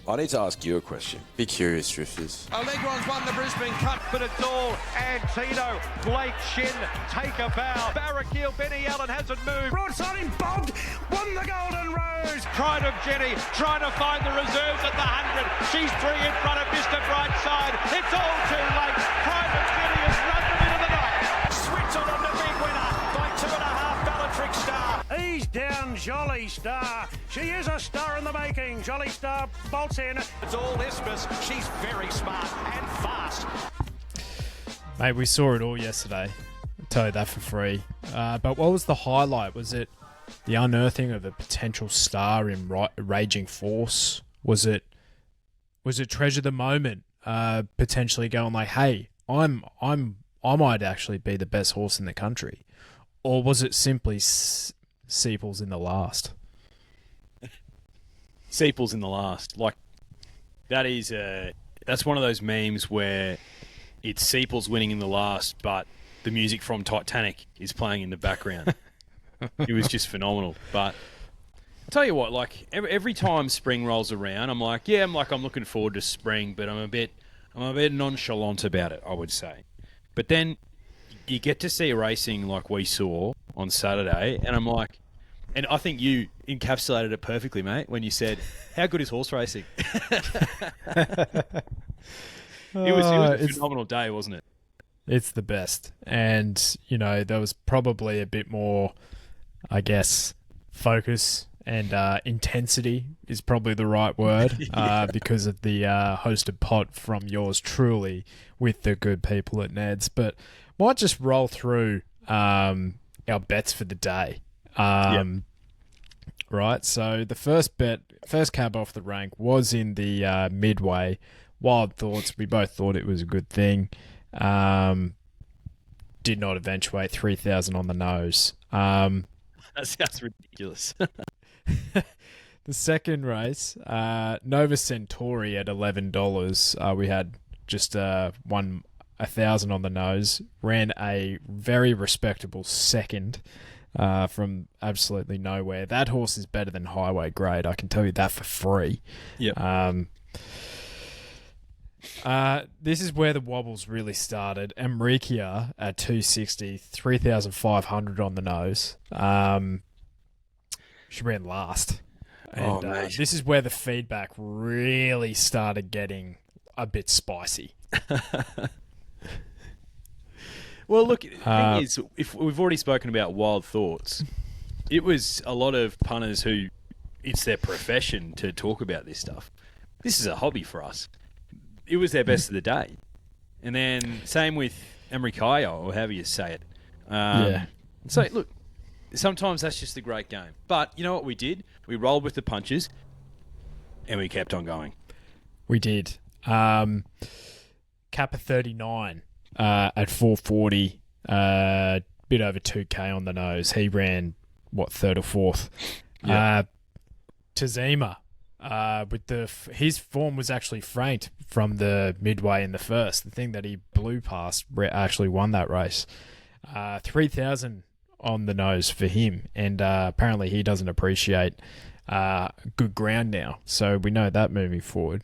I need to ask you a question. Be curious, Drifters. Allegron's won the Brisbane Cup, but it's all Antino. Blake Shin, take a bow. Barraquil, Benny Allen hasn't moved. Broadside him, bobbed, won the Golden Rose. Pride of Jenny, trying to find the reserves at the 100. She's 3 in front of Mr. Brightside. It's all too late. Pride of Jenny has run them into the night. Switzerland, the big winner by 2.5 Bellatrix Star. He's down, Jolly Star. She is a star in the making. Jolly Star bolts in. It's all Isthmus. She's very smart and fast. Mate, we saw it all yesterday. I'll tell you that for free. But what was the highlight? Was it the unearthing of a potential star in Raging Force? Was it Treasurethe Moment potentially going like, hey, I might actually be the best horse in the country? Or was it simply Sepals in the last? Sepals in the last. Like, that's one of those memes where it's Sepals winning in the last, but the music from Titanic is playing in the background. It was just phenomenal. But I'll tell you what, like every time spring rolls around, I'm looking forward to spring, but I'm a bit nonchalant about it, I would say. But then you get to see racing like we saw on Saturday, and I'm like, and I think you encapsulated it perfectly, mate, when you said, how good is horse racing? It was a phenomenal day, wasn't it? It's the best. And, there was probably a bit more, I guess, focus and intensity is probably the right word because of the hosted pod from yours truly with the good people at Ned's. But might just roll through our bets for the day. Right, so the first cab off the rank was in the midway. Wild Thoughts, we both thought it was a good thing. Did not eventuate 3,000 on the nose. That sounds ridiculous. The second race, Nova Centauri at $11. We had just won 1,000 on the nose. Ran a very respectable second from absolutely nowhere. That horse is better than highway grade. I can tell you that for free. Yep. This is where the wobbles really started. Amrikia at 260, 3,500 on the nose. She ran last. And this is where the feedback really started getting a bit spicy. Well, look, the thing is, if we've already spoken about Wild Thoughts, it was a lot of punters who it's their profession to talk about this stuff. This is a hobby for us. It was their best of the day. And then same with Amrikia, or however you say it. So, look, sometimes that's just a great game. But you know what we did? We rolled with the punches and we kept on going. We did. Kappa 39 at 440, bit over 2K on the nose. He ran, third or fourth? Yeah. Tazima, his form was actually franked from the midway in the first. The thing that he blew past actually won that race. 3,000 on the nose for him, and apparently he doesn't appreciate good ground now. So we know that moving forward.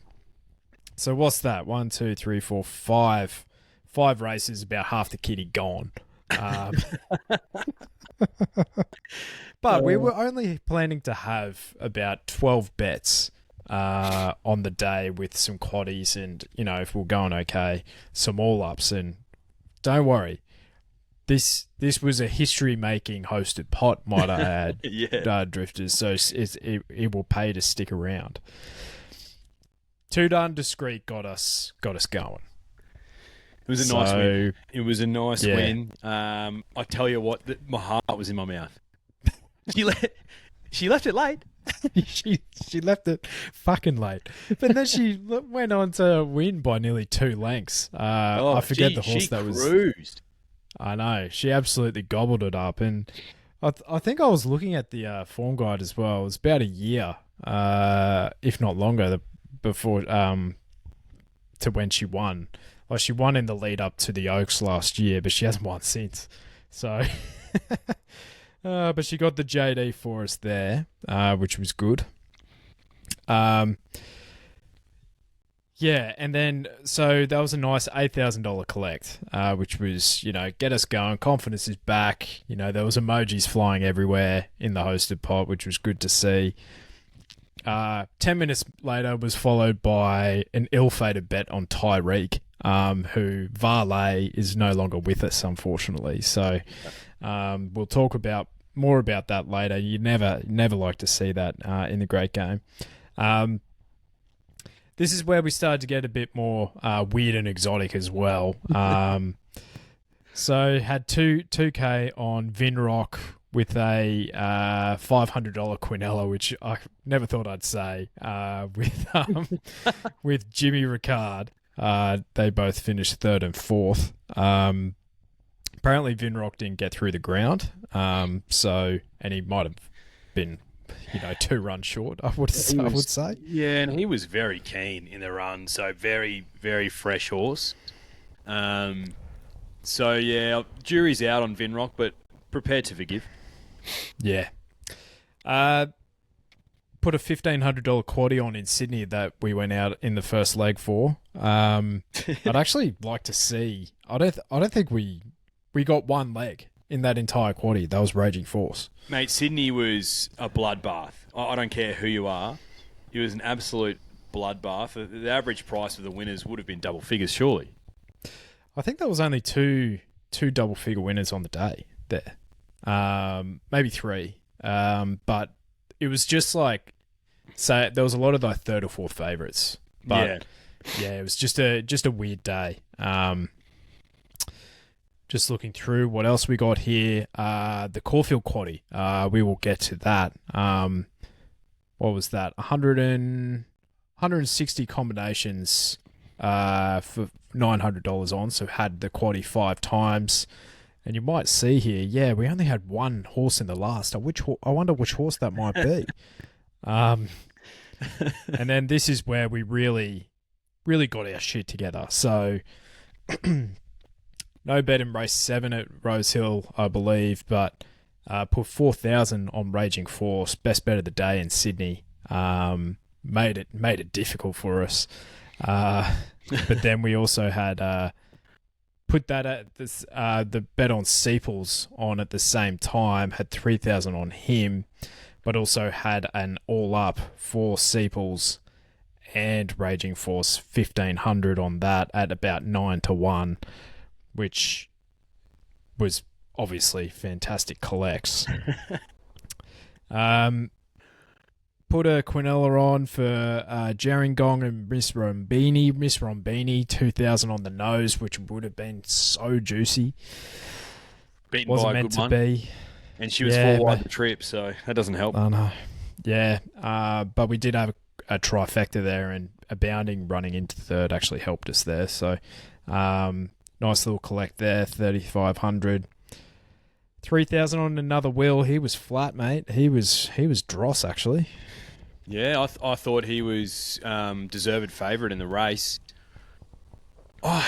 So what's that? 1, 2, 3, 4, 5. 5 races, about half the kitty gone. But we were only planning to have about 12 bets on the day with some quaddies and, if we're going okay, some all-ups. And don't worry, this was a history-making hosted pot, might I add, Drifters, so it will pay to stick around. Too darn discreet got us going. It was a nice win. It was a nice win. I tell you what, my heart was in my mouth. She left it late. she left it fucking late. But then she went on to win by nearly 2 lengths. I forget the horse that was. Cruised. I know. She absolutely gobbled it up. And I think I was looking at the form guide as well. It was about a year, if not longer, before to when she won. Well, she won in the lead up to the Oaks last year, but she hasn't won since. So, but she got the JD for us there, which was good. Yeah, and then so that was a nice $8,000 collect, which was, get us going. Confidence is back. There was emojis flying everywhere in the hosted pot, which was good to see. 10 minutes later was followed by an ill-fated bet on Tyreek, who Varley is no longer with us, unfortunately. So we'll talk more about that later. You never like to see that in the great game. This is where we started to get a bit more weird and exotic as well. So had 2K on Vinrock with a $500 Quinella, which I never thought I'd say, with Jimmy Ricard. They both finished third and fourth. Apparently Vinrock didn't get through the ground, and he might have been 2 runs short, I would say. Yeah, and he was very keen in the run, so very, very fresh horse. So, yeah, jury's out on Vinrock, but prepared to forgive. Yeah. Put a $1,500 quaddie on in Sydney that we went out in the first leg for. I'd actually like to see... I don't think we got one leg in that entire quaddie. That was Raging Force. Mate, Sydney was a bloodbath. I don't care who you are. It was an absolute bloodbath. The average price of the winners would have been double figures, surely. I think there was only two double-figure winners on the day there. Maybe 3. But it was just like... So there was a lot of like third or fourth favourites. But yeah, it was just a weird day. Just looking through what else we got here. The Caulfield quaddie. We will get to that. What was that? 160 combinations for $900 on. So had the quaddie 5 times. And you might see here, we only had one horse in the last. I wonder which horse that might be. And then this is where we really, really got our shit together. So... No bet in race 7 at Rose Hill, I believe, but put 4,000 on Raging Force, best bet of the day in Sydney. Made it difficult for us. But then we also had put that at this, the bet on Sepals on at the same time, had 3,000 on him, but also had an all up for Sepals and Raging Force 1,500 on that at about 9-1. Which was obviously fantastic collects. Put a Quinella on for Gerringong and Miss Rombini. Miss Rombini, 2,000 on the nose, which would have been so juicy. Beaten Wasn't by a meant good to one. be. And she was 4 wide the trip, so that doesn't help. I know. Yeah, but we did have a trifecta there, and Abounding running into third actually helped us there. So... nice little collect there, 3,500. 3,000 on another Will. He was flat, mate. He was dross, actually. Yeah, I thought he was deserved favourite in the race. Oh,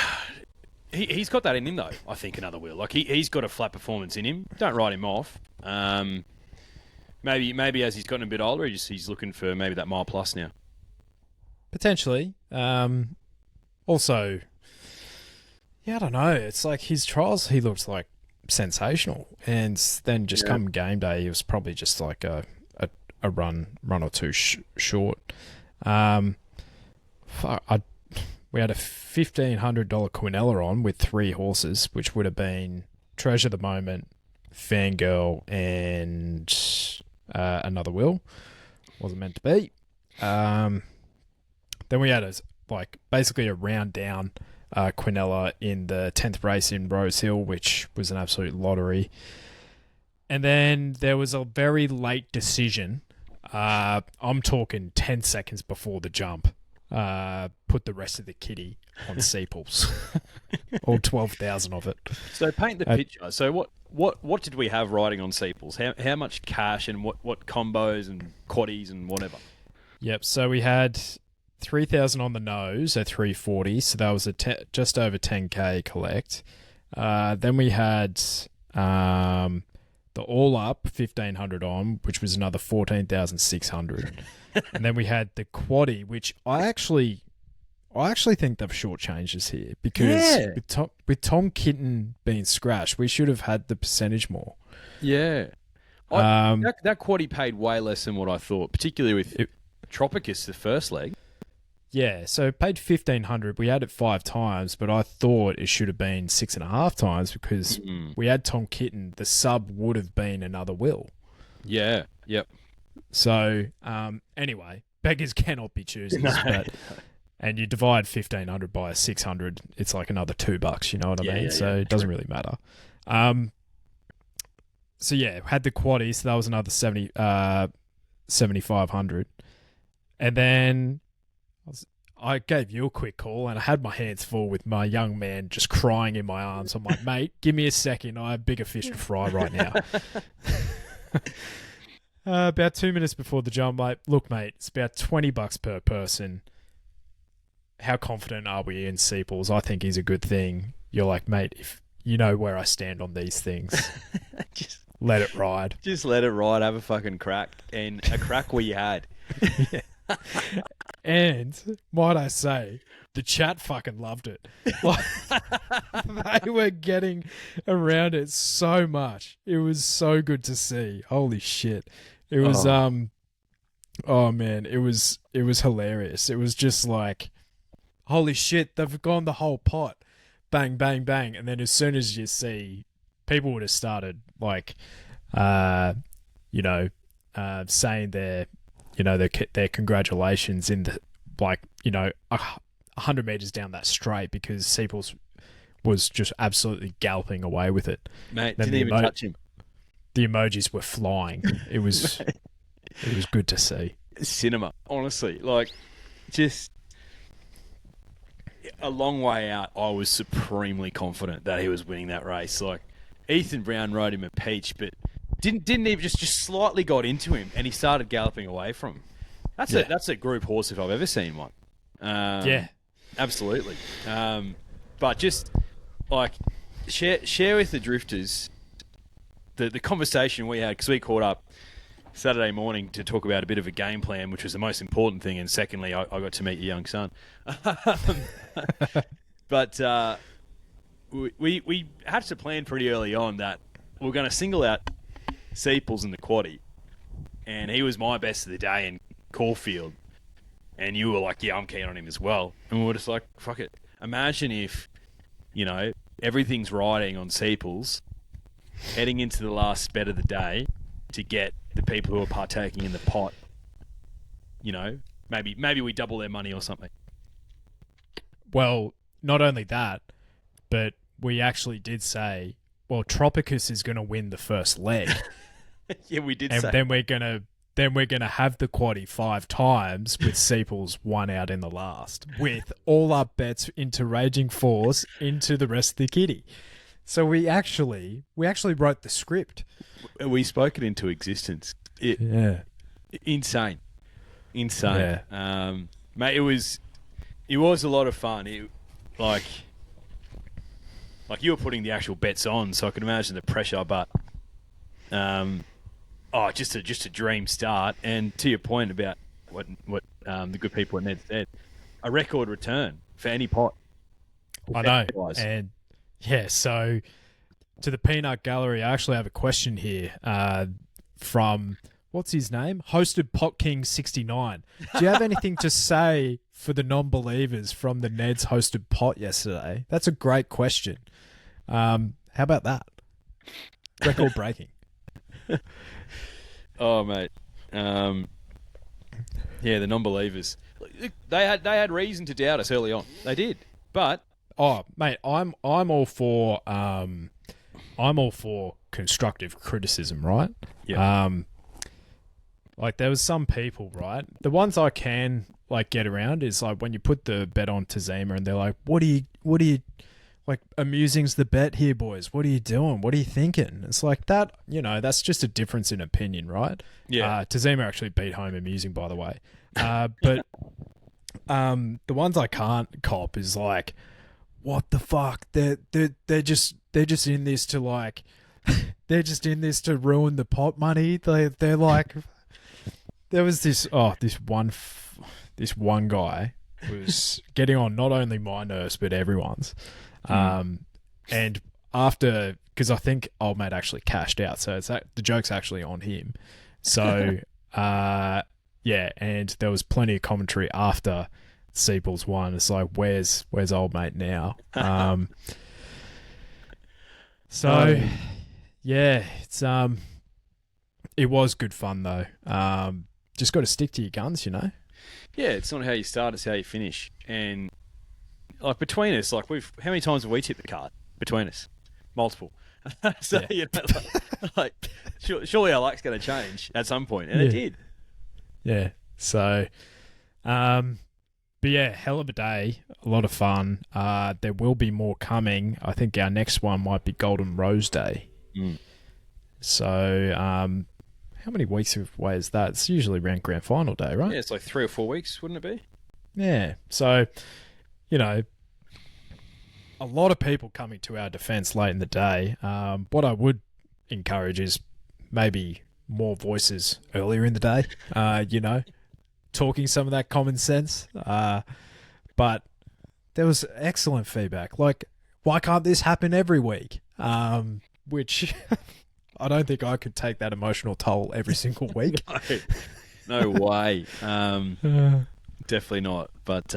he's got that in him, though, I think, another Will. Like, he's got a flat performance in him. Don't write him off. Maybe as he's gotten a bit older, he's looking for maybe that mile plus now. Potentially. Also... Yeah, I don't know. It's like his trials, he looks like sensational. And then just come game day, he was probably just like a run or two short. We had a $1,500 Quinella on with 3 horses, which would have been Treasurethe Moment, Fangirl, and another Will. Wasn't meant to be. Then we had basically a round down Quinella in the 10th race in Rose Hill, which was an absolute lottery. And then there was a very late decision. I'm talking 10 seconds before the jump. Put the rest of the kitty on Sepals. All 12,000 of it. So paint the picture. So what did we have riding on Sepals? How much cash and what combos and quaddies and whatever? Yep. So we had 3,000 on the nose at 340, so that was just over 10k collect. Then we had the all up 1,500 on, which was another 14,600. And then we had the quaddie, which I I actually think they've shortchanged us here because with Tom Kitten being scratched, we should have had the percentage more. Yeah. That quaddie paid way less than what I thought, particularly with Tropicus, the first leg. Yeah, so paid 1,500. We had it 5 times, but I thought it should have been 6.5 times because we had Tom Kitten. The sub would have been another Will. Yeah, yep. So, anyway, beggars cannot be choosers. No. And you divide 1,500 by 600, it's like another $2, you know what I mean? So it doesn't really matter. So yeah, had the quaddie, so that was another 7,500. And then I gave you a quick call and I had my hands full with my young man just crying in my arms. I'm like, mate, give me a second. I have bigger fish to fry right now. About 2 minutes before the jump, like, look, mate, it's about $20 per person. How confident are we in Sepals? I think he's a good thing. You're like, mate, if you know where I stand on these things, just let it ride. Just let it ride. Have a fucking crack. And a crack we had. Yeah. And might I say, the chat fucking loved it. Like, they were getting around it so much. It was so good to see. Holy shit. It was oh man, it was hilarious. It was just like, holy shit, they've gone the whole pot. Bang, bang, bang. And then as soon as you see, people would have started like saying their congratulations in the, like, 100 meters down that straight because Sepals was just absolutely galloping away with it. Mate, didn't even touch him. The emojis were flying. It was good to see. Cinema, honestly. Like, just a long way out, I was supremely confident that he was winning that race. Like, Ethan Brown rode him a peach, but didn't even just slightly got into him, and he started galloping away from him. That's a group horse if I've ever seen one. Yeah, absolutely. But just like share with the drifters the conversation we had, because we caught up Saturday morning to talk about a bit of a game plan, which was the most important thing, and secondly, I got to meet your young son. But we had to plan pretty early on that we're going to single out Sepals in the quaddie, and he was my best of the day in Caulfield, and you were like, yeah, I'm keen on him as well, and we were just like, fuck it. Imagine if, everything's riding on Sepals heading into the last bet of the day to get the people who are partaking in the pot, maybe we double their money or something. Well, not only that, but we actually did say, well, Tropicus is going to win the first leg. Yeah, we did and say. And then we're gonna have the quaddie 5 times with Sepals 1 out in the last, with all our bets into Raging Force into the rest of the kitty. So we actually wrote the script. We spoke it into existence. Insane. Yeah. Mate, it was a lot of fun. Like you were putting the actual bets on, so I can imagine the pressure. But just a dream start. And to your point about what the good people at Ned said, a record return for any pot. I know. And yeah, so to the Peanut Gallery, I actually have a question here from, what's his name? Hosted Pot King 69. Do you have anything to say for the non-believers from the Ned's hosted pot yesterday? That's a great question. How about that? Record breaking. Oh, mate. Yeah, the non-believers. They had reason to doubt us early on. They did, but mate, I'm all for constructive criticism, right? Yeah. Like there was some people, right? The ones I can like get around is like when you put the bet on Tazima and they're like, what are you like, amusing's the bet here, boys. What are you doing? What are you thinking? It's like that, that's just a difference in opinion, right? Yeah. Tazima actually beat home amusing, by the way. But the ones I can't cop is like, what the fuck? They're just in this to like, they're just in this to ruin the pot money. They're like, there was this one guy was getting on not only my nerves but everyone's. And after, because I think old mate actually cashed out, so the joke's actually on him. So yeah, and there was plenty of commentary after Sepals won. It's like, where's old mate now? So yeah, it was good fun though. Just got to stick to your guns, you know. Yeah, it's not how you start, it's how you finish. And like between us, like how many times have we tipped the card between us? Multiple. So Yeah. you know, like surely our luck's going to change at some point, and it did. Yeah. So, but yeah, hell of a day, a lot of fun. There will be more coming. I think our next one might be Golden Rose Day. So, how many weeks away is that? It's usually around grand final day, right? Yeah, it's like 3 or 4 weeks, wouldn't it be? Yeah. So, you know, a lot of people coming to our defence late in the day. What I would encourage is maybe more voices earlier in the day, you know, talking some of that common sense. But there was excellent feedback. Like, why can't this happen every week? Which I don't think I could take that emotional toll every single week. No way. Definitely not. But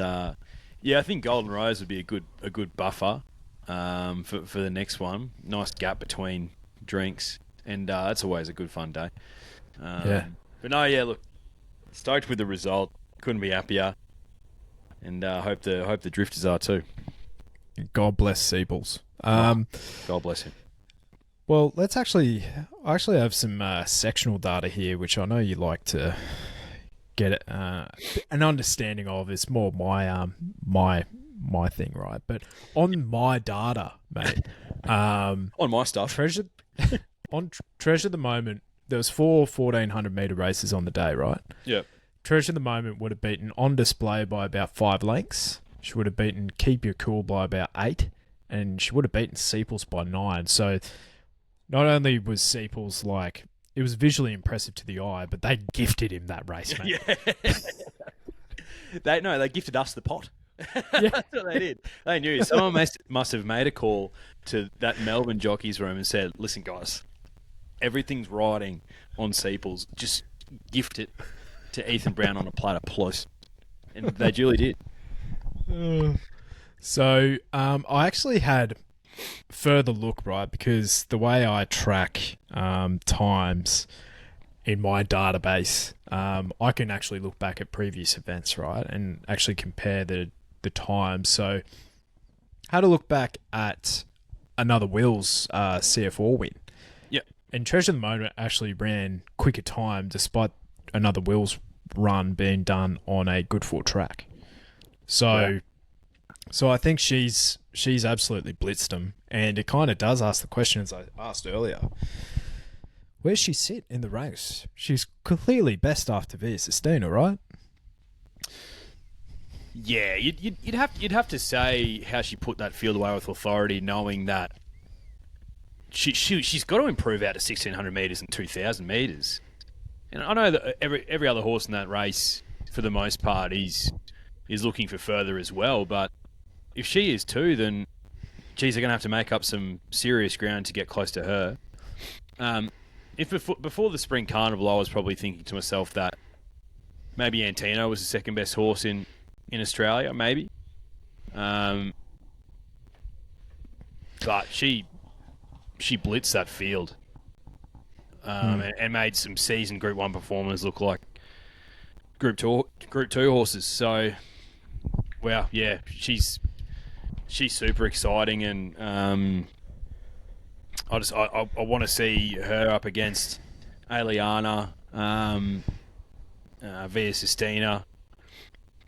yeah, I think Golden Rose would be a good buffer for the next one. Nice gap between drinks, and that's always a good fun day. Yeah. But no, yeah. Look, stoked with the result. Couldn't be happier, and hope the drifters are too. God bless Sepals. God bless him. Well, I actually have some sectional data here, which I know you like to get an understanding of. It's more my thing, right? But on my data, mate, On my stuff. Treasurethe Moment, there was 4 1,400-metre races on the day, right? Yeah. Treasurethe Moment would have beaten On Display by about 5 lengths. She would have beaten Keep Your Cool by about 8. And she would have beaten Sepals by 9. So not only was Sepals like, it was visually impressive to the eye, but they gifted him that race, mate. Yeah. They gifted us the pot. Yeah. That's what they did. They knew. Someone must have made a call to that Melbourne jockey's room and said, listen, guys, everything's riding on Sepals. Just gift it to Ethan Brown on a platter, please. And they duly did. So I actually had further look, right, because the way I track times in my database, I can actually look back at previous events, right, and actually compare the times. So I had to look back at another Will's CF4 win. Yep. And Treasurethe Moment actually ran quicker time despite another Will's run being done on a good foot track. So I think she's absolutely blitzed them, and it kind of does ask the question as I asked earlier. Where's she sit in the race? She's clearly best after Via Sistina, right? Yeah, you'd have to say how she put that field away with authority, knowing that she's got to improve out to 1,600 metres and 2,000 metres. And I know that every other horse in that race, for the most part, is looking for further as well. But if she is too, then geez, they're going to have to make up some serious ground to get close to her. If before the Spring Carnival, I was probably thinking to myself that maybe Antino was the second best horse in Australia, maybe. But she blitzed that field and made some seasoned Group 1 performers look like Group 2 horses. So, wow, yeah, she's super exciting, and I want to see her up against Aliana, Via Sistina,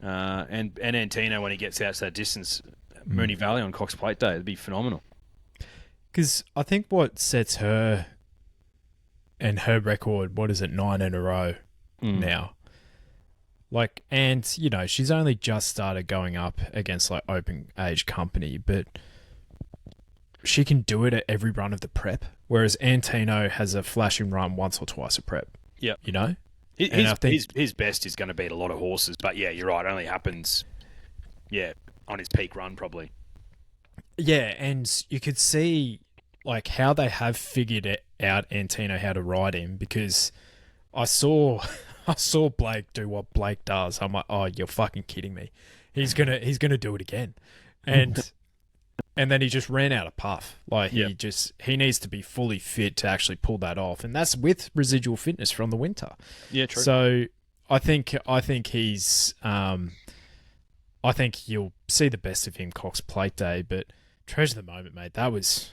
and Antino when he gets out to that distance, Moonee Valley on Cox Plate Day. It'd be phenomenal. Because I think what sets her and her record, 9 in a row now? Like, and, you know, she's only just started going up against, like, open age company, but she can do it at every run of the prep, whereas Antino has a flashing run once or twice a prep. Yeah. You know? His best is going to beat a lot of horses, but yeah, you're right, it only happens on his peak run probably. Yeah, and you could see like how they have figured it out, Antino, how to ride him, because I saw Blake do what Blake does. I'm like, oh, you're fucking kidding me. He's gonna do it again, and then he just ran out of puff. Like he needs to be fully fit to actually pull that off, and that's with residual fitness from the winter. Yeah, true. So I think he's I think you'll see the best of him Cox Plate Day, but Treasure the Moment, mate. That was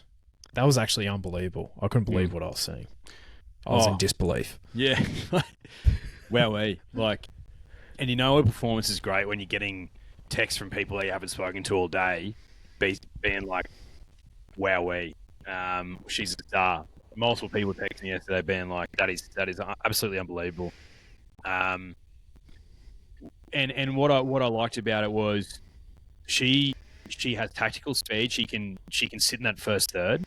actually unbelievable. I couldn't believe what I was seeing. I was in disbelief. Yeah. Wowee. Like, and you know a performance is great when you're getting texts from people that you haven't spoken to all day, being like, wowee, she's a star. Multiple people texting yesterday being like, that is absolutely unbelievable. And what I liked about it was she has tactical speed. She can sit in that first third,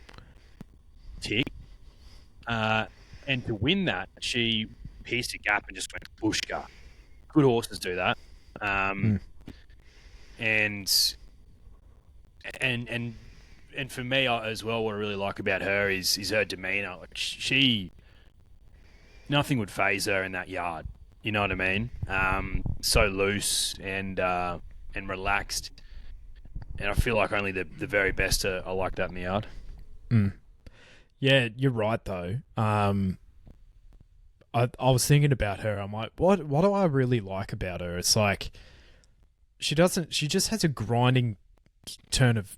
tick, and to win that, she pierced a gap and just went bushka. Good horses do that, and for me as well, what I really like about her is her demeanour. Like nothing would faze her in that yard. You know what I mean? So loose and relaxed, and I feel like only the very best are like that in the yard. Yeah, you're right though. I was thinking about her. I'm like, what do I really like about her? It's like she just has a grinding turn of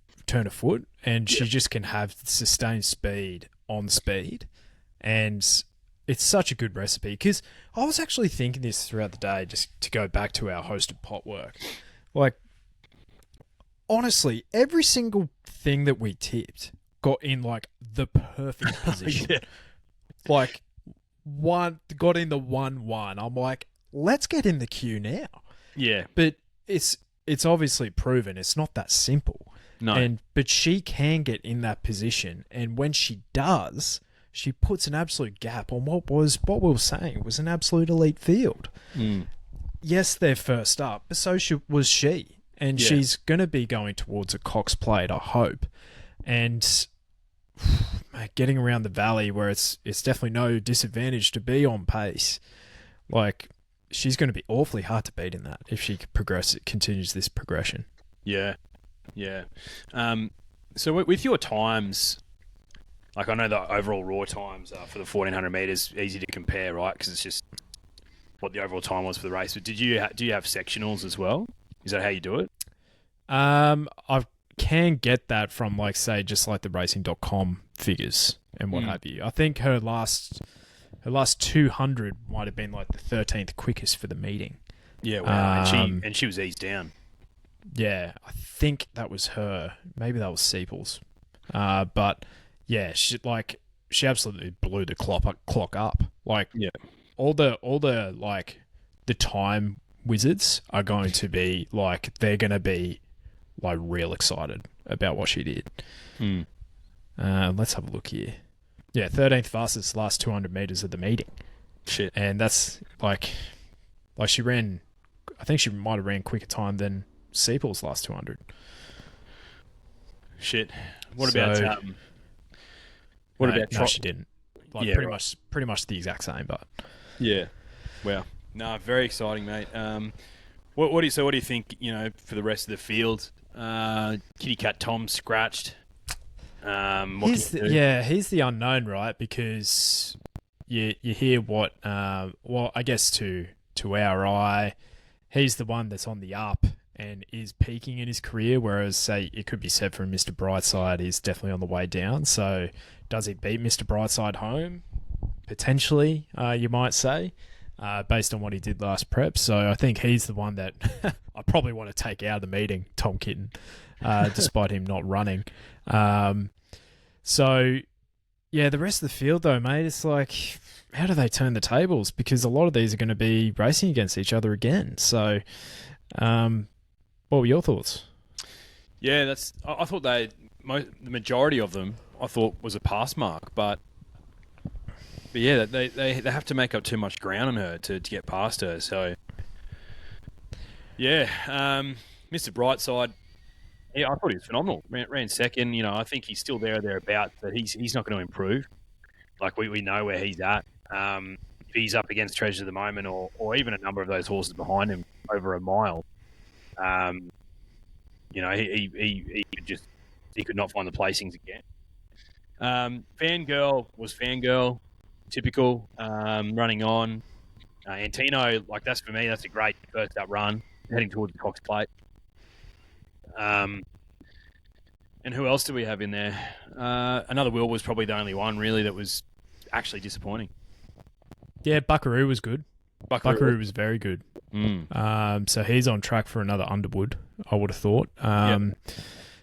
foot, and she just can have sustained speed on speed, and it's such a good recipe. Because I was actually thinking this throughout the day, just to go back to our hosted pot work. Like, honestly, every single thing that we tipped got in like the perfect position. Like got in the 1-1. I'm like, let's get in the queue now. Yeah. But it's obviously proven it's not that simple. No. But she can get in that position, and when she does, she puts an absolute gap on what we were saying was an absolute elite field. Yes, they're first up, but so was she. And she's going to be going towards a Cox Plate, I hope. And getting around the valley where it's definitely no disadvantage to be on pace. Like, she's going to be awfully hard to beat in that if she continues this progression. Yeah. Yeah. So with your times, like I know the overall raw times for the 1400 metres easy to compare, right? Because it's just what the overall time was for the race. But do you have sectionals as well? Is that how you do it? I can get that from, like, say, just like the racing.com figures and what have you. I think her last 200 might have been like the 13th quickest for the meeting. Yeah, wow. And she was eased down. Yeah, I think that was her. Maybe that was Sepals. But yeah, she absolutely blew the clock up. Like, all the like the time wizards are going to be like, they're going to be like real excited about what she did. Let's have a look here. Yeah, 13th fastest last 200 meters of the meeting. Shit. And that's like she ran, I think she might have ran quicker time than Sepals last 200. Shit. What about no, she didn't. Like, yeah, pretty much the exact same, but yeah. Wow. No, very exciting, mate. What do you think, for the rest of the field? Kitty Cat Tom scratched. He's the unknown, right? Because you hear what I guess to our eye, he's the one that's on the up and is peaking in his career, whereas, say, it could be said for Mr. Brightside, he's definitely on the way down. So does he beat Mr. Brightside home? Potentially, you might say, based on what he did last prep. So I think he's the one that I probably want to take out of the meeting, Tom Kitten, despite him not running. So, yeah, the rest of the field, though, mate, it's like, how do they turn the tables? Because a lot of these are going to be racing against each other again. So, what were your thoughts? Yeah, I thought the majority of them, I thought, was a pass mark, but yeah, they have to make up too much ground on her to get past her. So, yeah, Mr. Brightside, yeah, I thought he was phenomenal. Ran second. I think he's still there or thereabouts, but he's not going to improve. Like, we know where he's at. If he's up against Treasurethe Moment or even a number of those horses behind him over a mile, he could not find the placings again. Fangirl was Fangirl, typical, running on. Antino, like, that's for me, that's a great first up run, heading towards the Cox Plate. And who else do we have in there? Another Will was probably the only one, really, that was actually disappointing. Yeah, Buckaroo was good. Buckaroo was very good. So he's on track for another Underwood, I would have thought.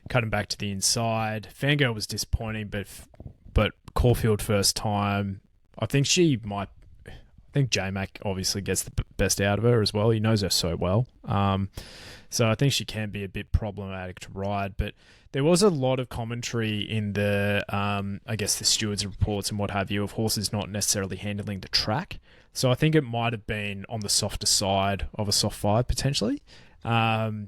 Cutting back to the inside. Fangirl was disappointing, but Caulfield first time. I think J-Mac obviously gets the best out of her as well. He knows her so well. So I think she can be a bit problematic to ride, but there was a lot of commentary in the, I guess, the stewards' reports and what have you, of horses not necessarily handling the track. So I think it might have been on the softer side of a soft 5 potentially. The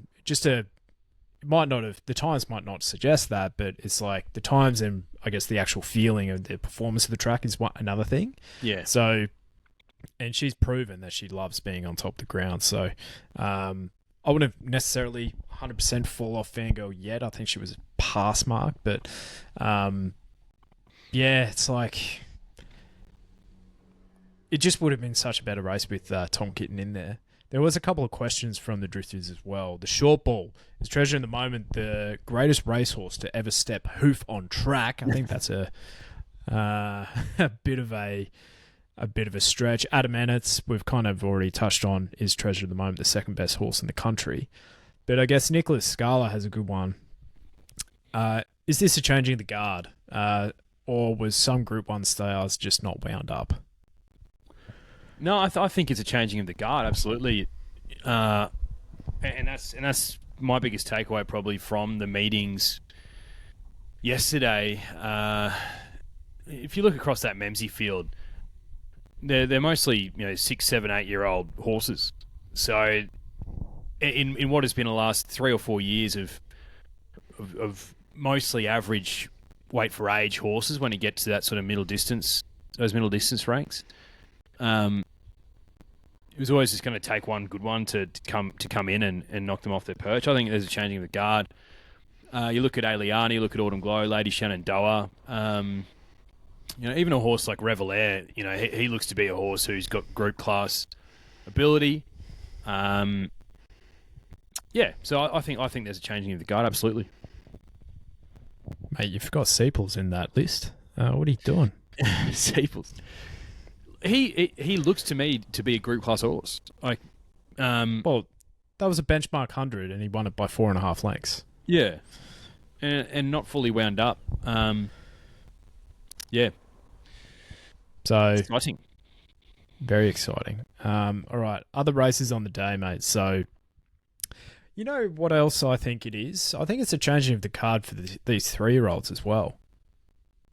times might not suggest that, but it's like the times and I guess the actual feeling of the performance of the track is another thing. Yeah. So, and she's proven that she loves being on top of the ground. So, I wouldn't have necessarily 100% fall off Fangirl yet. I think she was a pass mark, but it's like it just would have been such a better race with Tom Kitten in there. There was a couple of questions from the drifters as well. The short ball, is Treasurethe Moment the greatest racehorse to ever step hoof on track? I think that's a bit of a stretch. Adam Ennets, we've kind of already touched on, is Treasurethe Moment the second best horse in the country. But I guess Nicholas Scala has a good one. Is this a changing of the guard? Or was some Group 1 stars just not wound up? No, I think it's a changing of the guard, absolutely. And that's my biggest takeaway probably from the meetings yesterday. If you look across that Memsie field, they're mostly 6, 7, 8-year-old horses. So in what has been the last 3 or 4 years of mostly average weight for age horses, when you get to that sort of middle distance ranks, it was always just going to take one good one to come in and knock them off their perch. I think there's a changing of the guard. You look at Aliani, you look at Autumn Glow, Lady Shenandoah. Even a horse like Revelair, he looks to be a horse who's got group class ability. So I think there's a changing of the guard, absolutely. Mate, you've got Sepals in that list. What are you doing? Sepals. He looks to me to be a group class horse. Like, well, that was a benchmark 100, and he won it by 4.5 lengths. Yeah, and not fully wound up. So exciting, very exciting. All right, other races on the day, mate. So, you know what else I think it is? I think it's a changing of the card for these 3-year-olds as well.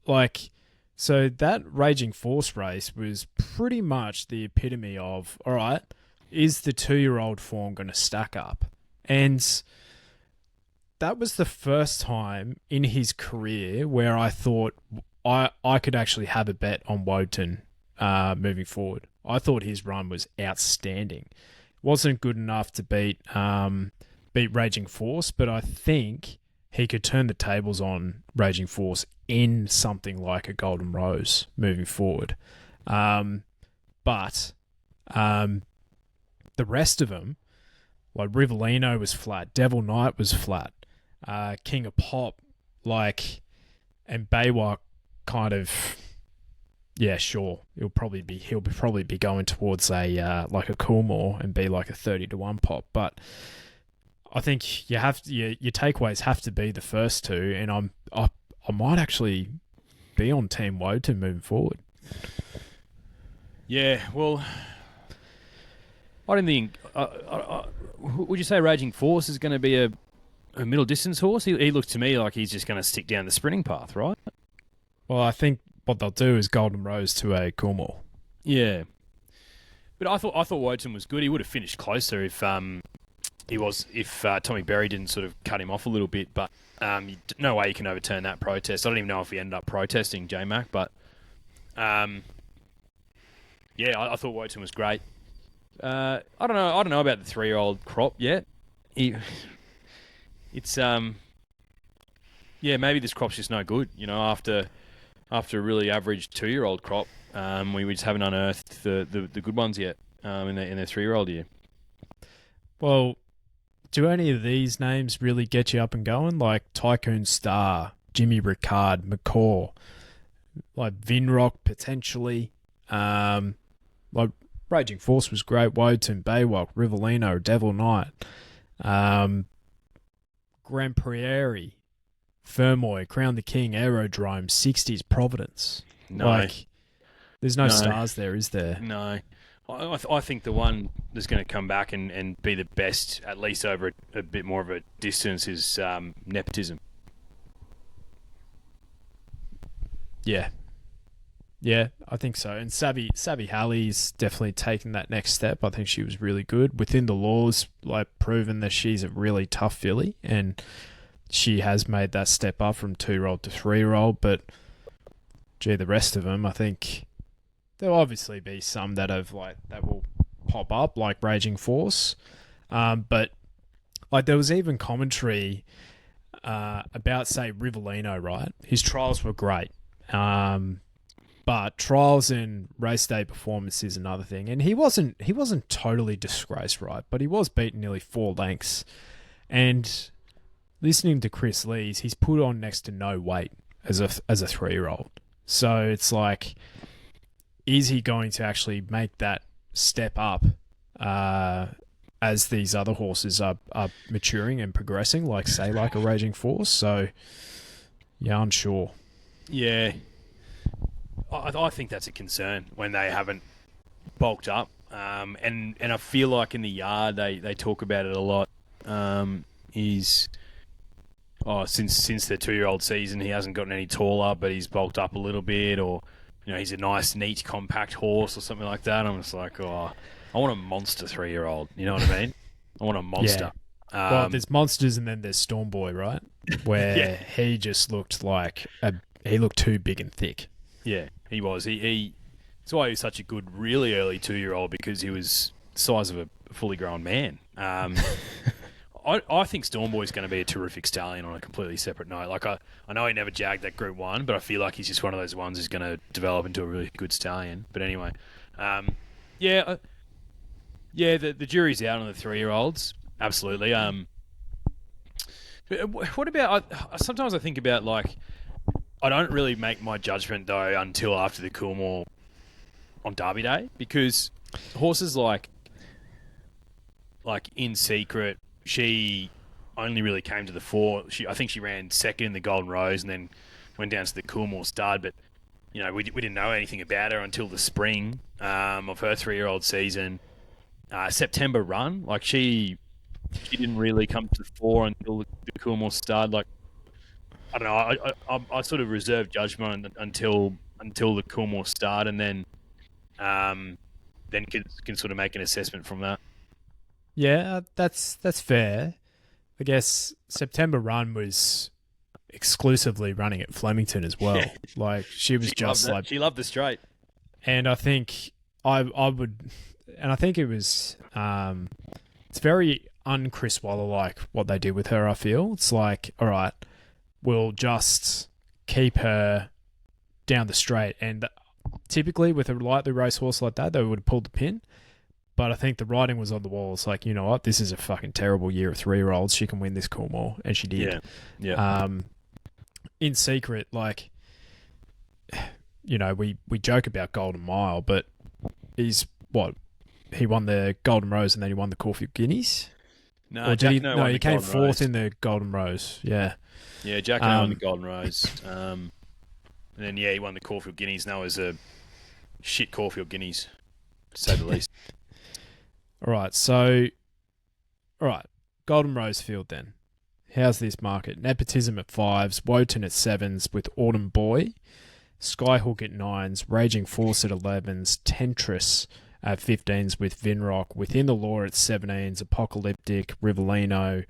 Like, so that Raging Force race was pretty much the epitome of, all right, is the 2-year-old form going to stack up? And that was the first time in his career where I thought I could actually have a bet on Woden moving forward. I thought his run was outstanding. Wasn't good enough to beat Raging Force, but I think he could turn the tables on Raging Force in something like a Golden Rose moving forward. But the rest of them, like Rivellino was flat, Devil Knight was flat, King of Pop, and Baywalk kind of, yeah, sure, he'll probably be going towards a like a Coolmore and be like a 30-1 pop, but I think your takeaways have to be the first two, and I might actually be on Team Woden moving forward. Yeah, well, I don't think. Would you say Raging Force is going to be a middle distance horse? He looks to me like he's just going to stick down the sprinting path, right? Well, I think what they'll do is Golden Rose to a Coolmore. Yeah, but I thought Woden was good. He would have finished closer if he was if Tommy Berry didn't sort of cut him off a little bit. But no way you can overturn that protest. I don't even know if he ended up protesting J-Mac, but I thought Wotan was great. I don't know about the 3-year-old crop yet. Maybe this crop's just no good. You know, after a really average 2-year-old crop, we just haven't unearthed the good ones yet in their 3-year-old year. Well, do any of these names really get you up and going? Like Tycoon Star, Jimmy Ricard, McCaw, like Vinrock potentially. Like Raging Force was great. Wotan, Baywalk, Rivellino, Devil Knight, Grand Prairie, Fermoy, Crown the King, Aerodrome, 60s, Providence. No. Like, there's no stars there, is there? No. I think the one that's going to come back and be the best, at least over a bit more of a distance, is Nepotism. Yeah. Yeah, I think so. And Savvy Halley's definitely taken that next step. I think she was really good. Within the laws, like proven that she's a really tough filly, and she has made that step up from 2-year-old to 3-year-old. But gee, the rest of them, I think there'll obviously be some that will pop up, like Raging Force. But like there was even commentary about, say, Rivellino, right? His trials were great. But trials and race day performance is another thing. And he wasn't totally disgraced, right? But he was beaten nearly 4 lengths. And listening to Chris Lees, he's put on next to no weight as a 3-year-old. So it's like, is he going to actually make that step up as these other horses are maturing and progressing, like a Raging Force? So, yeah, unsure. Yeah. I think that's a concern when they haven't bulked up. And I feel like in the yard they talk about it a lot. Since the 2-year-old season he hasn't gotten any taller, but he's bulked up a little bit, or he's a nice, neat, compact horse or something like that. I'm just like, I want a monster 3-year-old. You know what I mean? I want a monster. Yeah. Well, there's monsters and then there's Storm Boy, right? Where he just looked like he looked too big and thick. Yeah, he was. That's why he was such a good, really early 2-year-old, because he was the size of a fully grown man. I think Storm Boy's going to be a terrific stallion on a completely separate note. Like I know he never jagged that Group 1, but I feel like he's just one of those ones who's going to develop into a really good stallion. But anyway, the jury's out on the 3-year-olds. Absolutely. What about? Sometimes I think about, like, I don't really make my judgment though until after the Coolmore on Derby Day, because horses like In Secret, she only really came to the fore. I think she ran second in the Golden Rose and then went down to the Coolmore stud. But we didn't know anything about her until the spring of her 3-year-old season. September run, like she didn't really come to the fore until the Coolmore stud. Like, I don't know. I sort of reserve judgment until the Coolmore start, and then can sort of make an assessment from that. Yeah, that's fair. I guess September run was exclusively running at Flemington as well. Like she loved the straight, and I think I would, and I think it was it's very un-Chris Waller like what they did with her. I feel it's like, all right, we'll just keep her down the straight. And typically with a lightly raced horse like that, they would have pulled the pin. But I think the writing was on the wall. It's like, you know what? This is a fucking terrible year of 3-year-olds. She can win this Coolmore. And she did. Yeah. In Secret, like, we joke about Golden Mile, but he won the Golden Rose and then he won the Caulfield Guineas? No, he came fourth in the Golden Rose. Yeah. Yeah, Jack won the Golden Rose. And then, he won the Caulfield Guineas. And that was a shit Caulfield Guineas, to say the least. All right, Golden Rose Field then. How's this market? Nepotism at 5s, Wotan at 7s with Autumn Boy, Skyhook at 9s, Raging Force at 11s, Tentris at 15s with Vinrock. Within the law at 17s, Apocalyptic, Rivellino,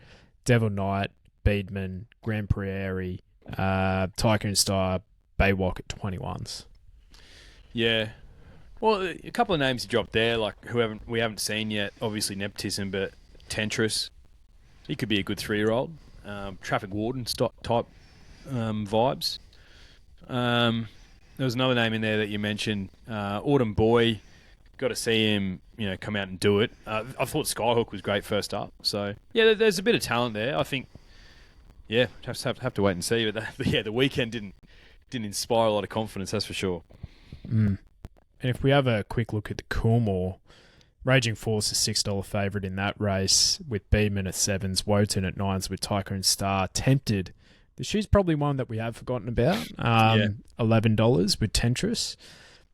Devil Knight, Beedman, Grand Prairie, Tycoon Star, Baywalk at 21s. Yeah. Well, a couple of names you dropped there, like we haven't seen yet. Obviously, Nepotism, but Tentris. He could be a good 3-year-old. Traffic Warden type vibes. There was another name in there that you mentioned, Autumn Boy. Got to see him, come out and do it. I thought Skyhook was great first up. So yeah, there's a bit of talent there. I think. Yeah, have to wait and see. But the weekend didn't inspire a lot of confidence. That's for sure. Mm. And if we have a quick look at the Coolmore, Raging Force is $6 favourite in that race with Beedman at 7s, Wotan at 9s with Tycoon Star. Tempted. She's probably one that we have forgotten about. $11 with Tentris.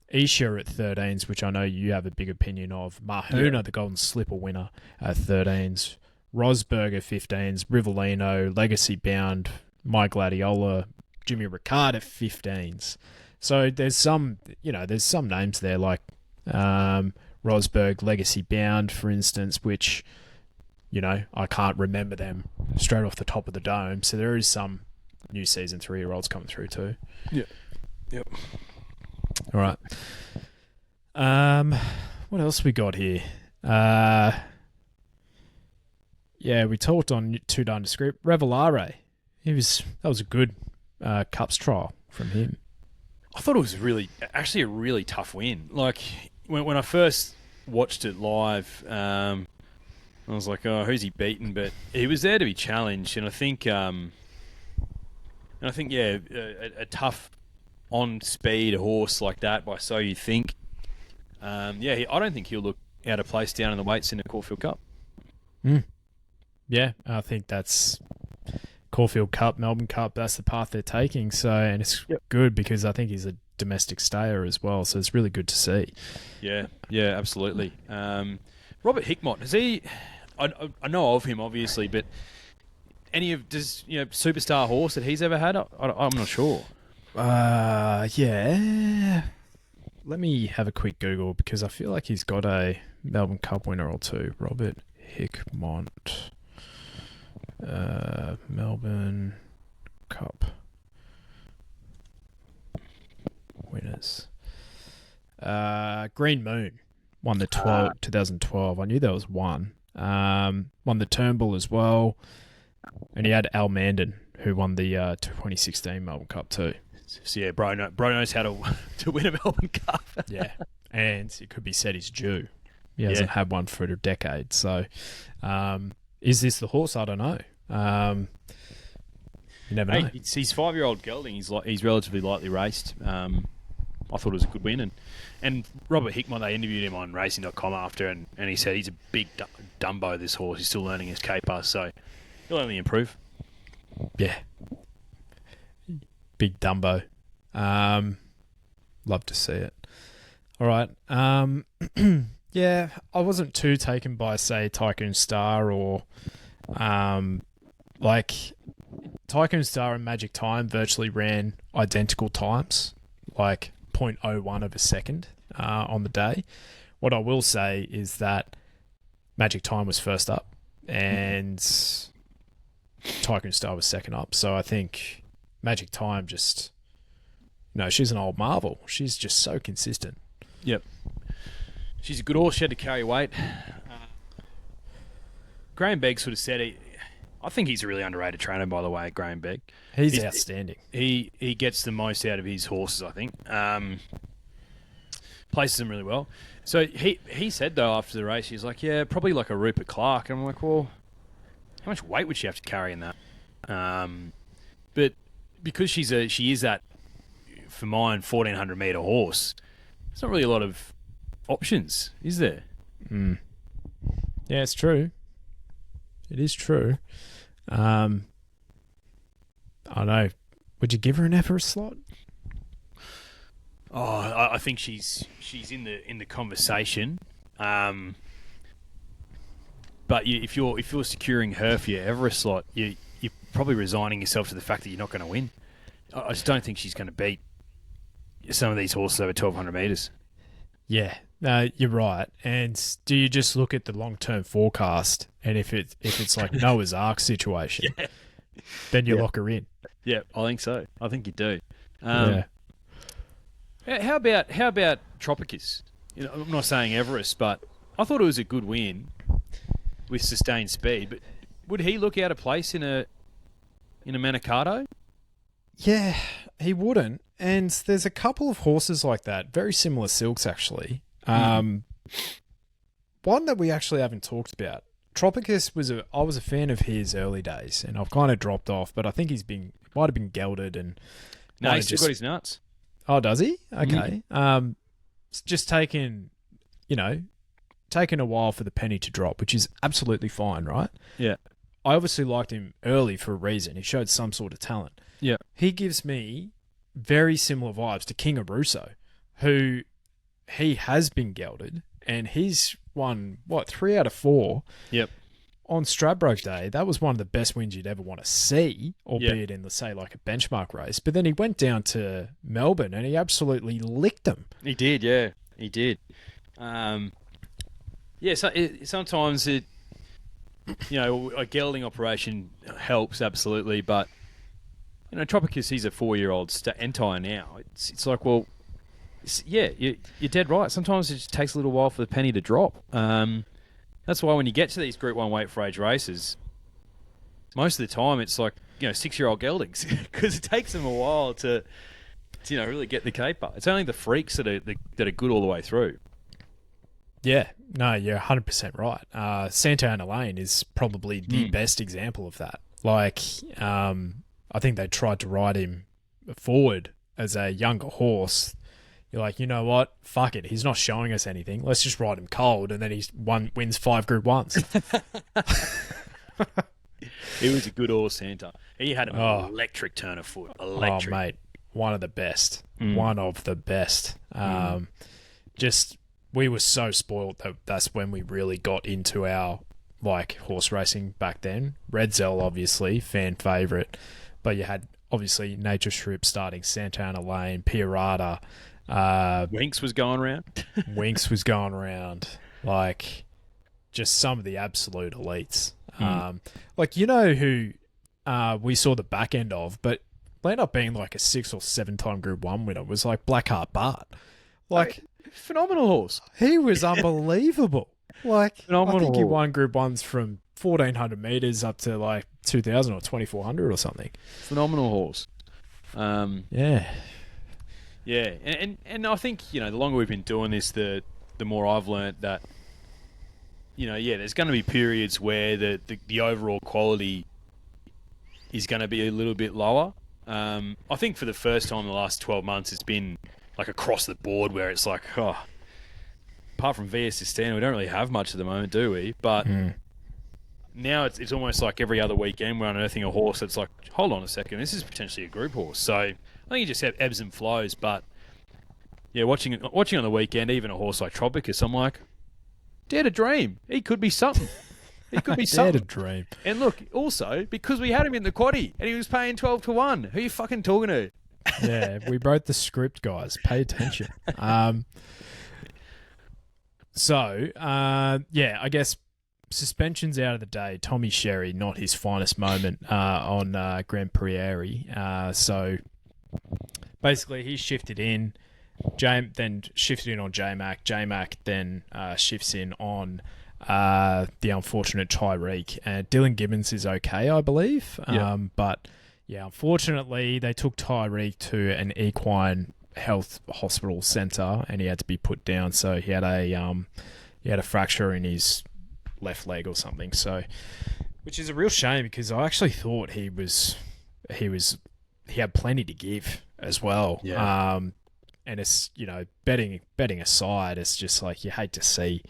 Isha at 13s, which I know you have a big opinion of. Mahuna, the Golden Slipper winner, at 13s. Rosberg at 15s. Rivellino, Legacy Bound, My Gladiola, Jimmy Ricard at 15s. So there's some names there like Rosberg, Legacy Bound, for instance, which, I can't remember them straight off the top of the dome. So there is some new season 3-year-olds coming through too. Yeah. Yep. All right. What else we got here? We talked on Too Nondescript. Revelare. That was a good Cups trial from him. I thought it was actually a really tough win. Like when I first watched it live, I was like, "Oh, who's he beaten?" But he was there to be challenged, and I think, a tough on speed horse like that by So You Think. I don't think he'll look out of place down in the weights in the Caulfield Cup. Mm. Yeah, I think that's Caulfield Cup, Melbourne Cup. That's the path they're taking. So, and it's good because I think he's a domestic stayer as well. So it's really good to see. Yeah, absolutely. Robert Hickmott, has he? I know of him obviously, but superstar horse that he's ever had? I'm not sure. Yeah. Let me have a quick Google because I feel like he's got a Melbourne Cup winner or two. Robert Hickmott. Melbourne Cup winners. Green Moon won the 2012. I knew there was one. Won the Turnbull as well. And he had Al Mandan, who won the 2016 Melbourne Cup too. So yeah, bro knows how to win a Melbourne Cup. Yeah, and it could be said he's due. He hasn't had one for a decade. So, is this the horse? I don't know. You never know. It's his 5-year-old gelding. He's relatively lightly raced. I thought it was a good win. And Robert Hickmott, they interviewed him on racing.com after, and he said he's a big Dumbo, this horse. He's still learning his caper, so he'll only improve. Yeah. Big Dumbo. Love to see it. All right. Yeah, I wasn't too taken by, say, Tycoon Star or Tycoon Star and Magic Time virtually ran identical times, like 0.01 of a second on the day. What I will say is that Magic Time was first up and Tycoon Star was second up. So I think Magic Time just... she's an old marvel. She's just so consistent. Yep. She's a good horse. She had to carry weight. Graham Begg sort of said I think he's a really underrated trainer, by the way, Graham Begg. He's outstanding. He gets the most out of his horses, I think. Places them really well. So he said, though, after the race, he's like, yeah, probably like a Rupert Clark. And I'm like, well, how much weight would she have to carry in that? But because she is that, for mine, 1,400 metre horse, there's not really a lot of options, is there? Mm. Yeah, it's true. It is true. I don't know. Would you give her an Everest slot? Oh, I think she's in the conversation. But if you're securing her for your Everest slot, you're probably resigning yourself to the fact that you're not going to win. I just don't think she's going to beat some of these horses over 1,200 metres. Yeah, No, you're right. And do you just look at the long-term forecast, and if it's like Noah's Ark situation, then you lock her in? Yeah, I think so. I think you do. Yeah. How about Tropicus? You know, I'm not saying Everest, but I thought it was a good win with sustained speed. But would he look out of place in a Manikato? Yeah, he wouldn't. And there's a couple of horses like that, very similar silks actually. One that we actually haven't talked about. Tropicus I was a fan of his early days, and I've kind of dropped off, but I think might have been gelded and No, he's still got his nuts. Oh, does he? Okay. It's just taken a while for the penny to drop, which is absolutely fine, right? Yeah. I obviously liked him early for a reason. He showed some sort of talent. Yeah. He gives me very similar vibes to King of Russo, who he has been gelded, and he's won, 3 out of 4? Yep. On Stradbroke Day, that was one of the best wins you'd ever want to see, albeit in, let's say, like a benchmark race. But then he went down to Melbourne and he absolutely licked them. He did, yeah. He did. Sometimes a gelding operation helps, absolutely, but, Tropicus, he's a 4-year-old entire now. It's like, well, you're dead right. Sometimes it just takes a little while for the penny to drop. That's why when you get to these Group 1 weight for age races, most of the time it's like, 6-year-old geldings because it takes them a while to really get the caper. It's only the freaks that are good all the way through. Yeah, no, you're 100% right. Santana Lane is probably the best example of that. Like, I think they tried to ride him forward as a younger horse. You're like, you know what? Fuck it. He's not showing us anything. Let's just ride him cold, and then wins 5 Group 1s. He was a good horse, Santa. He had an electric turn of foot. Electric. Oh, mate. One of the best. One of the best. We were so spoiled that that's when we really got into our horse racing back then. Red Zell, obviously, fan favourite. But you had, obviously, Nature Strip starting, Santana Lane, Piarata. Winks was going around. Winks was going around. Just some of the absolute elites. Who we saw the back end of, but ended up being like a 6 or 7-time Group 1 winner, was like Blackheart Bart. Phenomenal horse. He was unbelievable. Phenomenal I think he horse. won Group 1s from 1,400 metres up to 2,000 or 2,400 or something. Phenomenal horse. Yeah. Yeah, and I think, the longer we've been doing this, the more I've learnt that, there's going to be periods where the overall quality is going to be a little bit lower. I think for the first time in the last 12 months, it's been across the board where it's like, apart from VS Sistine, we don't really have much at the moment, do we? But now it's almost like every other weekend we're unearthing a horse that's like, hold on a second, this is potentially a group horse. So I think you just have ebbs and flows. But yeah, watching on the weekend, even a horse like Tropicus, I'm like, dare to dream. He could be something. He could be something. Dare to dream. And look, also, because we had him in the quaddie and he was paying 12 to 1. Who are you fucking talking to? Yeah, we wrote the script, guys. Pay attention. I guess suspensions out of the day. Tommy Sherry, not his finest moment on Grand Prairie. So basically, he shifted in. Then shifted in on J-Mac. J-Mac then shifts in on the unfortunate Tyreek. Dylan Gibbons is okay, I believe. But yeah, unfortunately, they took Tyreek to an equine health hospital centre, and he had to be put down. So he had a fracture in his left leg or something. So, which is a real shame because I actually thought he had plenty to give as well. Yeah. And it's, betting aside, it's just like you hate to see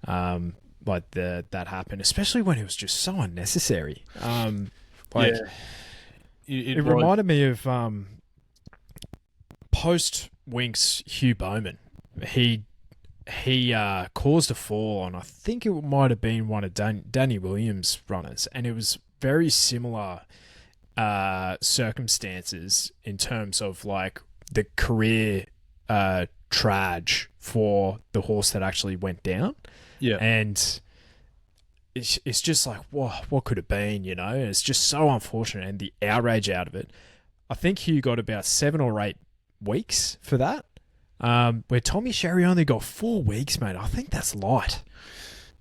that happen, especially when it was just so unnecessary. It reminded me of post Winks Hugh Bowman. He caused a fall on, I think it might have been one of Danny Williams' runners, and it was very similar circumstances in terms of the career trage for the horse that actually went down. Yeah. And it's just like, what could it have been, you know? It's just so unfortunate, and the outrage out of it. I think Hugh got about 7 or 8 weeks for that, where Tommy Sherry only got 4 weeks, mate. I think that's light.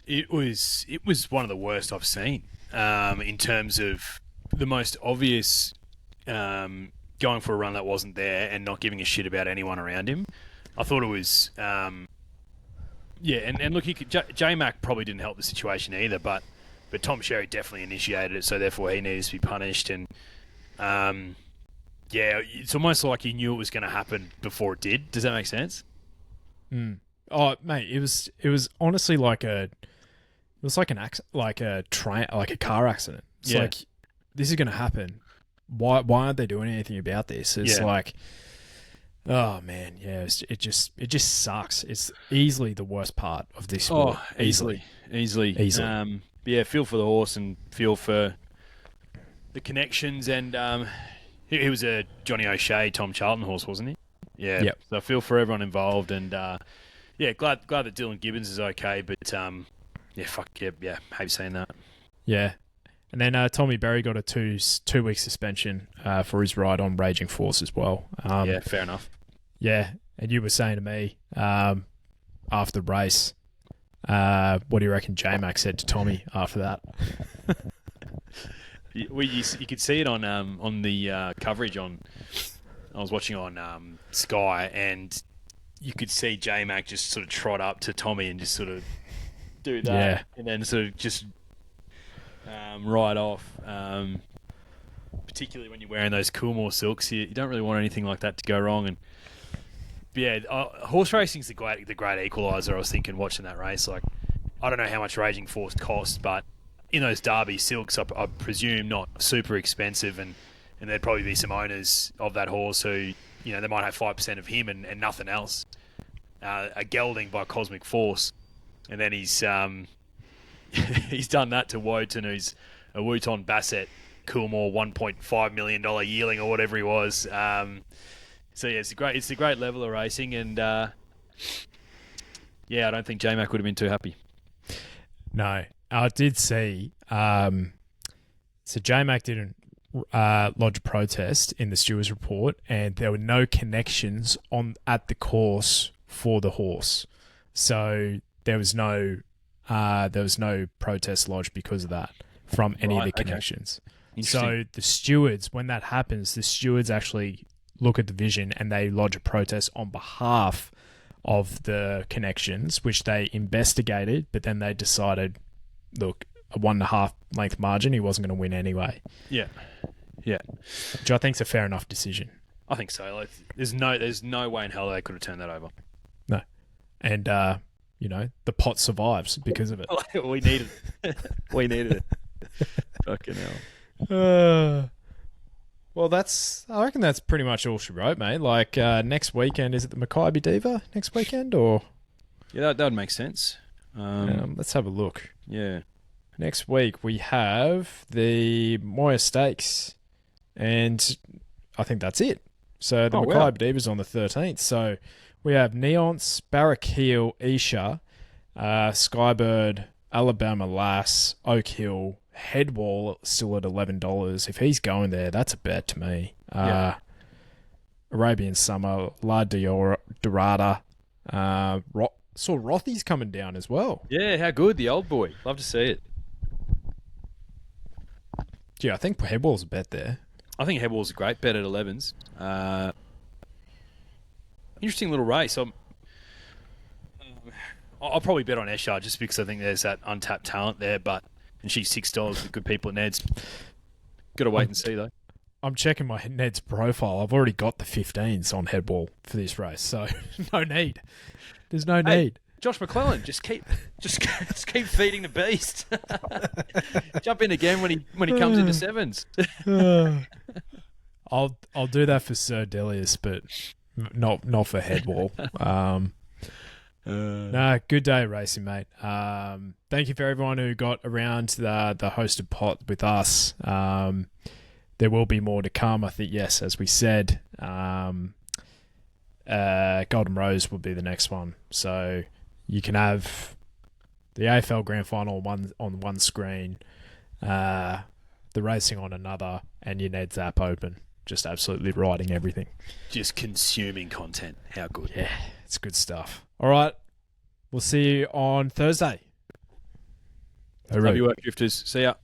It was one of the worst I've seen in terms of the most obvious going for a run that wasn't there and not giving a shit about anyone around him. I thought it was... and look, J-Mac probably didn't help the situation either, but Tom Sherry definitely initiated it, so therefore he needs to be punished. And it's almost like he knew it was going to happen before it did. Does that make sense? Oh, mate, it was honestly like a car accident. It's like, this is going to happen. Why aren't they doing anything about this? It's like, oh man, yeah, it just sucks. It's easily the worst part of this sport. Oh, easily. Feel for the horse and feel for the connections. And he was a Johnny O'Shea, Tom Charlton horse, wasn't he? Yeah. Yep. So I feel for everyone involved, and glad that Dylan Gibbons is okay. But hate saying that. Yeah. And then Tommy Berry got a 2-week suspension for his ride on Raging Force as well. Fair enough. Yeah, and you were saying to me after the race, what do you reckon J-Mac said to Tommy after that? You could see it on the coverage I was watching on Sky, and you could see J-Mac just sort of trot up to Tommy and just sort of do that, and then sort of just ride off. Particularly when you're wearing those Coolmore silks, you don't really want anything like that to go wrong. And horse racing's the great equaliser. I was thinking watching that race, like, I don't know how much Raging Force cost, but in those Derby silks, I presume not super expensive, and there'd probably be some owners of that horse who, you know, they might have 5% of him and nothing else. A gelding by Cosmic Force, and then he's he's done that to Wotan, who's a Wooton Bassett Coolmore $1.5 million yearling or whatever he was. It's a great level of racing, and I don't think J-Mac would have been too happy. No, I did see. So J-Mac didn't lodge a protest in the stewards report, and there were no connections at the course for the horse, so there was no protest lodged because of that from any of the connections. So the stewards, when that happens, the stewards actually look at the vision and they lodge a protest on behalf of the connections, which they investigated, but then they decided, look, a 1.5 length margin, he wasn't going to win anyway. Yeah. Which I think is a fair enough decision. I think so. Like, there's no way in hell they could have turned that over. No. And, the pot survives because of it. We needed it. Fucking hell. Well, I reckon that's pretty much all she wrote, mate. Like, next weekend, is it the Mackay Diva next weekend, or? Yeah, that would make sense. Let's have a look. Yeah. Next week, we have the Moya Stakes, and I think that's it. So the Mackay Diva's on the 13th. So we have Neonce, Barrackeel, Isha, Skybird, Alabama Lass, Oak Hill, Headwall still at $11. If he's going there, that's a bet to me. Arabian Summer, La Dorada. Saw Rothy's coming down as well. Yeah, how good, the old boy. Love to see it. Yeah, I think Headwall's a bet there. I think Headwall's a great bet at 11s. Interesting little race. I'll probably bet on Esha just because I think there's that untapped talent there, and she's $6 with good people at Ned's. Got to wait and see, though. I'm checking my Ned's profile. I've already got the 15s on Headwall for this race, so no need. There's no need. Josh McClellan, just keep feeding the beast. Jump in again when he comes into sevens. I'll do that for Sir Delius, but not for Headwall. Good day racing, mate. Thank you for everyone who got around the hosted pot with us. There will be more to come, I think. Yes, as we said. Golden Rose will be the next one. So you can have the AFL Grand Final on one screen, the racing on another, and your Neds app open. Just absolutely riding everything. Just consuming content. How good. Yeah, it's good stuff. All right. We'll see you on Thursday. Love your work, Drifters. See ya.